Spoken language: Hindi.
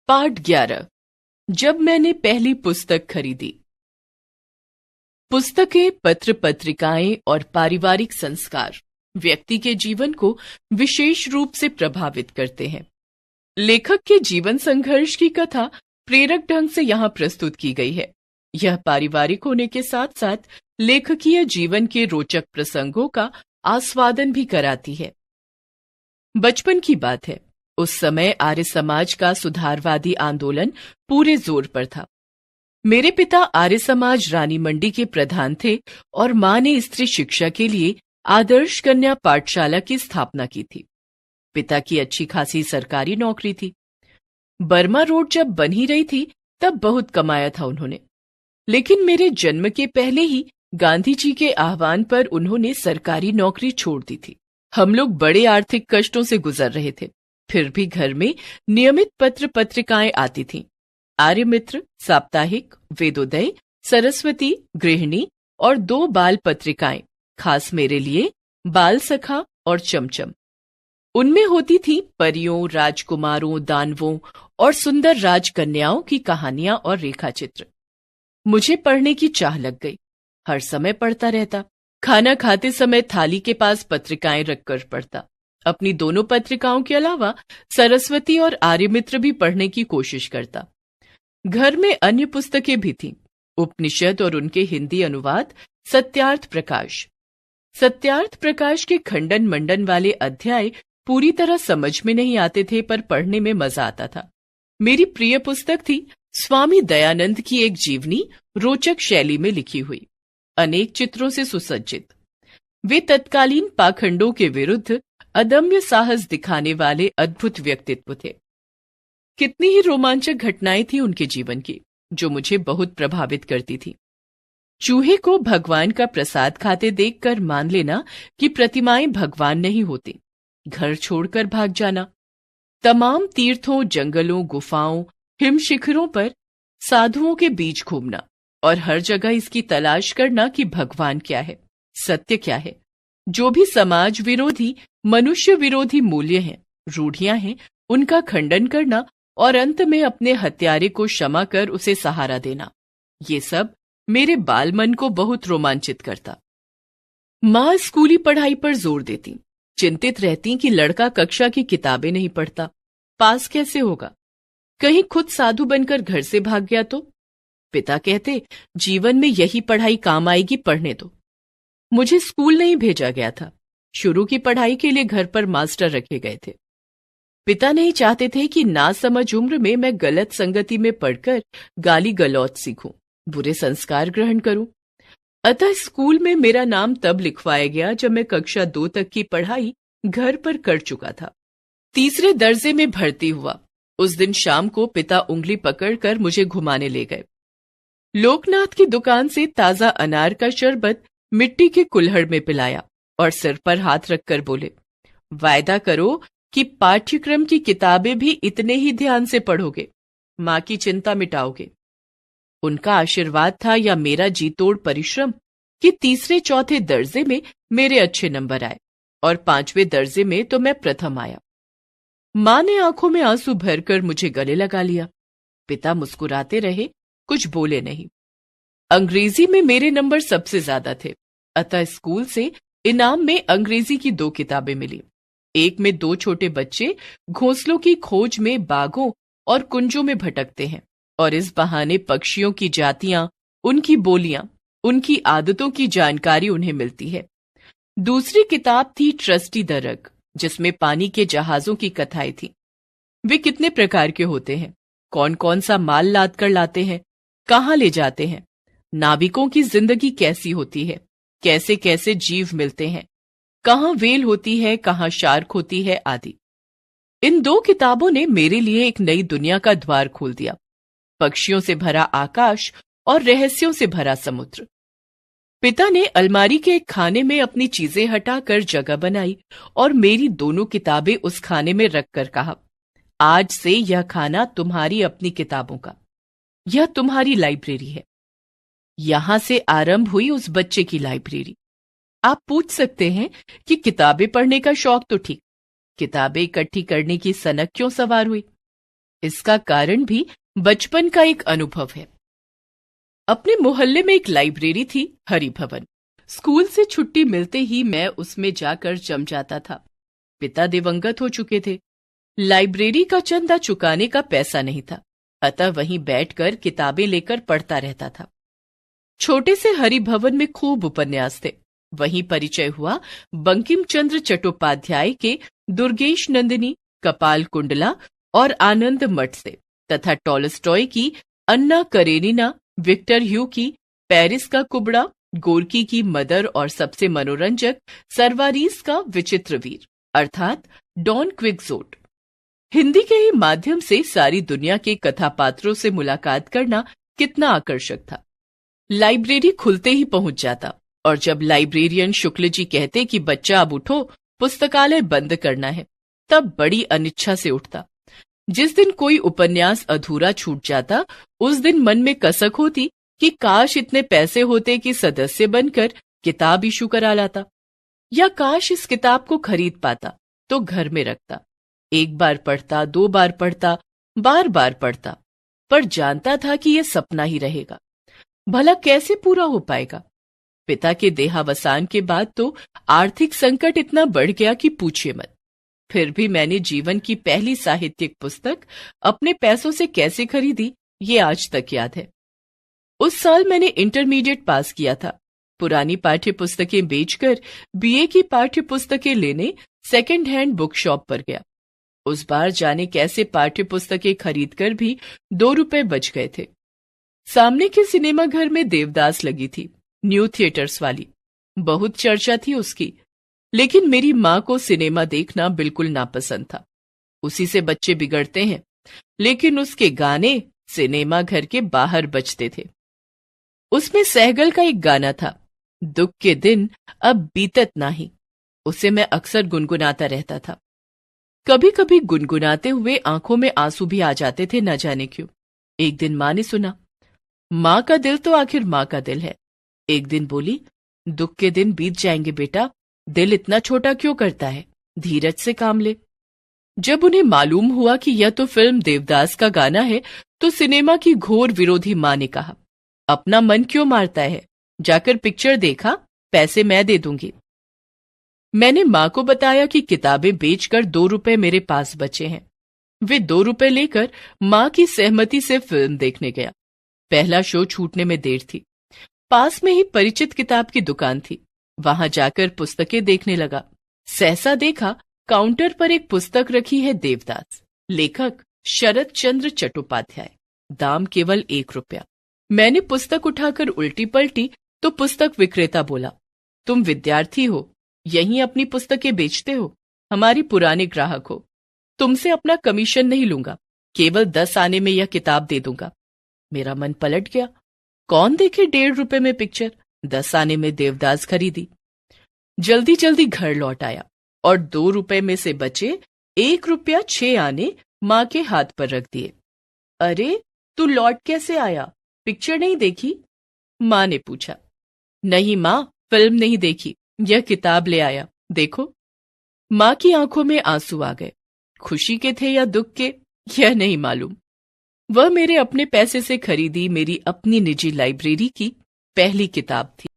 पाठ 11। जब मैंने पहली पुस्तक खरीदी। पुस्तकें, पत्र पत्रिकाएं और पारिवारिक संस्कार व्यक्ति के जीवन को विशेष रूप से प्रभावित करते हैं। लेखक के जीवन संघर्ष की कथा प्रेरक ढंग से यहाँ प्रस्तुत की गई है। यह पारिवारिक होने के साथ साथ लेखकीय जीवन के रोचक प्रसंगों का आस्वादन भी कराती है। बचपन की बात है। उस समय आर्य समाज का सुधारवादी आंदोलन पूरे जोर पर था। मेरे पिता आर्य समाज रानी मंडी के प्रधान थे और मां ने स्त्री शिक्षा के लिए आदर्श कन्या पाठशाला की स्थापना की थी। पिता की अच्छी खासी सरकारी नौकरी थी। बर्मा रोड जब बन ही रही थी तब बहुत कमाया था उन्होंने, लेकिन मेरे जन्म के पहले ही गांधी जी के आह्वान पर उन्होंने सरकारी नौकरी छोड़ दी थी। हम लोग बड़े आर्थिक कष्टों से गुजर रहे थे, फिर भी घर में नियमित पत्र पत्रिकाएं आती थीं। आर्य मित्र, साप्ताहिक, वेदोदय, सरस्वती, गृहिणी और 2 बाल पत्रिकाएं, खास मेरे लिए बाल सखा और चमचम। उनमें होती थी परियों, राजकुमारों, दानवों और सुंदर राजकन्याओं की कहानियां और रेखाचित्र। मुझे पढ़ने की चाह लग गई। हर समय पढ़ता रहता। खाना खाते समय थाली के पास पत्रिकाएं रखकर पढ़ता। अपनी दोनों पत्रिकाओं के अलावा सरस्वती और आर्यमित्र भी पढ़ने की कोशिश करता। घर में अन्य पुस्तकें भी थीं। उपनिषद और उनके हिंदी अनुवाद सत्यार्थ प्रकाश। सत्यार्थ प्रकाश के खंडन मंडन वाले अध्याय पूरी तरह समझ में नहीं आते थे, पर पढ़ने में मजा आता था। मेरी प्रिय पुस्तक थी स्वामी दयानंद की एक जीवनी, रोचक शैली में लिखी हुई, अनेक चित्रों से सुसज्जित। वे तत्कालीन पाखंडों के विरुद्ध अदम्य साहस दिखाने वाले अद्भुत व्यक्तित्व थे। कितनी ही रोमांचक घटनाएं थी उनके जीवन की, जो मुझे बहुत प्रभावित करती थी। चूहे को भगवान का प्रसाद खाते देखकर मान लेना कि प्रतिमाएं भगवान नहीं होती, घर छोड़कर भाग जाना, तमाम तीर्थों, जंगलों, गुफाओं, हिम शिखरों पर साधुओं के बीच घूमना और हर जगह इसकी तलाश करना कि भगवान क्या है, सत्य क्या है। जो भी समाज विरोधी, मनुष्य विरोधी मूल्य हैं, रूढ़ियां हैं, उनका खंडन करना और अंत में अपने हत्यारे को क्षमा कर उसे सहारा देना, ये सब मेरे बाल मन को बहुत रोमांचित करता। माँ स्कूली पढ़ाई पर जोर देती, चिंतित रहती कि लड़का कक्षा की किताबें नहीं पढ़ता, पास कैसे होगा, कहीं खुद साधु बनकर घर से भाग गया तो। पिता कहते, जीवन में यही पढ़ाई काम आएगी, पढ़ने दो। मुझे स्कूल नहीं भेजा गया था। शुरू की पढ़ाई के लिए घर पर मास्टर रखे गए थे। पिता नहीं चाहते थे कि नासमझ उम्र में मैं गलत संगति में पढ़कर गाली गलौज सीखूं, बुरे संस्कार ग्रहण करूं। अतः स्कूल में मेरा नाम तब लिखवाया गया जब मैं कक्षा 2 तक की पढ़ाई घर पर कर चुका था। तीसरे दर्जे में भर्ती हुआ। उस दिन शाम को पिता उंगली पकड़कर मुझे घुमाने ले गए। लोकनाथ की दुकान से ताजा अनार का शरबत मिट्टी के कुल्हड़ में पिलाया और सिर पर हाथ रखकर बोले, वायदा करो कि पाठ्यक्रम की किताबें भी इतने ही ध्यान से पढ़ोगे, मां की चिंता मिटाओगे। उनका आशीर्वाद था या मेरा जी तोड़ परिश्रम कि तीसरे चौथे दर्जे में मेरे अच्छे नंबर आए और 5वें दर्जे में तो मैं प्रथम आया। मां ने आंखों में आंसू भरकर मुझे गले लगा लिया। पिता मुस्कुराते रहे, कुछ बोले नहीं। अंग्रेजी में मेरे नंबर सबसे ज्यादा थे, अतः स्कूल से इनाम में अंग्रेजी की 2 किताबें मिली। एक में 2 छोटे बच्चे घोंसलों की खोज में बागों और कुंजों में भटकते हैं और इस बहाने पक्षियों की जातियां, उनकी बोलियां, उनकी आदतों की जानकारी उन्हें मिलती है। दूसरी किताब थी ट्रस्टी द रग, जिसमें पानी के जहाजों की कथाएं थी। वे कितने प्रकार के होते हैं, कौन कौन सा माल लाद कर लाते हैं, कहाँ ले जाते हैं, नाविकों की जिंदगी कैसी होती है, कैसे कैसे जीव मिलते हैं, कहाँ वेल होती है, कहाँ शार्क होती है, आदि। इन 2 किताबों ने मेरे लिए एक नई दुनिया का द्वार खोल दिया। पक्षियों से भरा आकाश और रहस्यों से भरा समुद्र। पिता ने अलमारी के एक खाने में अपनी चीजें हटाकर जगह बनाई और मेरी दोनों किताबें उस खाने में रखकर कहा, आज से यह खाना तुम्हारी अपनी किताबों का, यह तुम्हारी लाइब्रेरी है। यहां से आरंभ हुई उस बच्चे की लाइब्रेरी। आप पूछ सकते हैं कि किताबें पढ़ने का शौक तो ठीक, किताबें इकट्ठी करने की सनक क्यों सवार हुई? इसका कारण भी बचपन का एक अनुभव है। अपने मोहल्ले में एक लाइब्रेरी थी, हरि भवन। स्कूल से छुट्टी मिलते ही मैं उसमें जाकर जम जाता था। पिता दिवंगत हो चुके थे। लाइब्रेरी का चंदा चुकाने का पैसा नहीं था, अतः वहीं बैठकर किताबें लेकर पढ़ता रहता था। छोटे से हरि भवन में खूब उपन्यास थे। वहीं परिचय हुआ बंकिम चंद्र चट्टोपाध्याय के दुर्गेश नंदिनी, कपाल कुंडला और आनंद मठ से, तथा टॉलस्टॉय की अन्ना करेनिना, विक्टर ह्यू की पेरिस का कुबड़ा, गोर्की की मदर और सबसे मनोरंजक सर्वारीस का विचित्र वीर अर्थात डॉन क्विक्सोट। हिंदी के ही माध्यम से सारी दुनिया के कथापात्रों से मुलाकात करना कितना आकर्षक था। लाइब्रेरी खुलते ही पहुंच जाता, और जब लाइब्रेरियन शुक्ल जी कहते कि बच्चा अब उठो, पुस्तकालय बंद करना है, तब बड़ी अनिच्छा से उठता। जिस दिन कोई उपन्यास अधूरा छूट जाता, उस दिन मन में कसक होती कि काश इतने पैसे होते कि सदस्य बनकर किताब इशू करा लाता, या काश इस किताब को खरीद पाता तो घर में रखता। एक बार पढ़ता, 2 बार पढ़ता, बार बार पढ़ता, पर जानता था कि यह सपना ही रहेगा। भला कैसे पूरा हो पाएगा? पिता के देहावसान के बाद तो आर्थिक संकट इतना बढ़ गया कि पूछिए मत। फिर भी मैंने जीवन की पहली साहित्यिक पुस्तक अपने पैसों से कैसे खरीदी, ये आज तक याद है। उस साल मैंने इंटरमीडिएट पास किया था। पुरानी पाठ्य पुस्तकें बेचकर बीए की पाठ्य पुस्तकें लेने सेकंड हैंड बुक शॉप पर गया। उस बार जाने कैसे पाठ्य पुस्तकें खरीदकर भी 2 रुपए बच गए थे। सामने के सिनेमा घर में देवदास लगी थी, न्यू थिएटर्स वाली। बहुत चर्चा थी उसकी, लेकिन मेरी माँ को सिनेमा देखना बिल्कुल नापसंद था। उसी से बच्चे बिगड़ते हैं, लेकिन उसके गाने सिनेमा घर के बाहर बजते थे। उसमें सहगल का एक गाना था, दुख के दिन अब बीतत नाही। उसे मैं अक्सर गुनगुनाता रहता था। कभी कभी गुनगुनाते हुए आंखों में आंसू भी आ जाते थे, न जाने क्यों। एक दिन माँ ने सुना। माँ का दिल तो आखिर माँ का दिल है। एक दिन बोली, दुख के दिन बीत जाएंगे बेटा, दिल इतना छोटा क्यों करता है, धीरज से काम ले। जब उन्हें मालूम हुआ कि यह तो फिल्म देवदास का गाना है, तो सिनेमा की घोर विरोधी माँ ने कहा, अपना मन क्यों मारता है, जाकर पिक्चर देखा, पैसे मैं दे दूंगी। मैंने माँ को बताया कि किताबें बेचकर 2 रुपए मेरे पास बचे हैं। वे 2 रुपए लेकर माँ की सहमति से फिल्म देखने गया। पहला शो छूटने में देर थी। पास में ही परिचित किताब की दुकान थी, वहां जाकर पुस्तकें देखने लगा। सहसा देखा काउंटर पर एक पुस्तक रखी है, देवदास, लेखक शरद चंद्र चट्टोपाध्याय, दाम केवल 1 रुपया। मैंने पुस्तक उठाकर उल्टी पलटी तो पुस्तक विक्रेता बोला, तुम विद्यार्थी हो, यहीं अपनी पुस्तकें बेचते हो, हमारी पुराने ग्राहक हो, तुमसे अपना कमीशन नहीं लूंगा, केवल 10 आने में यह किताब दे दूंगा। मेरा मन पलट गया। कौन देखे 1.5 रुपए में पिक्चर? 10 आने में देवदास खरीदी। जल्दी जल्दी घर लौट आया और 2 रुपए में से बचे 1 रुपया 6 आने माँ के हाथ पर रख दिए। अरे, तू लौट कैसे आया, पिक्चर नहीं देखी? माँ ने पूछा। नहीं माँ, फिल्म नहीं देखी, यह किताब ले आया, देखो। माँ की आंखों में आंसू आ गए। खुशी के थे या दुख के, यह नहीं मालूम। वह मेरे अपने पैसे से खरीदी मेरी अपनी निजी लाइब्रेरी की पहली किताब थी।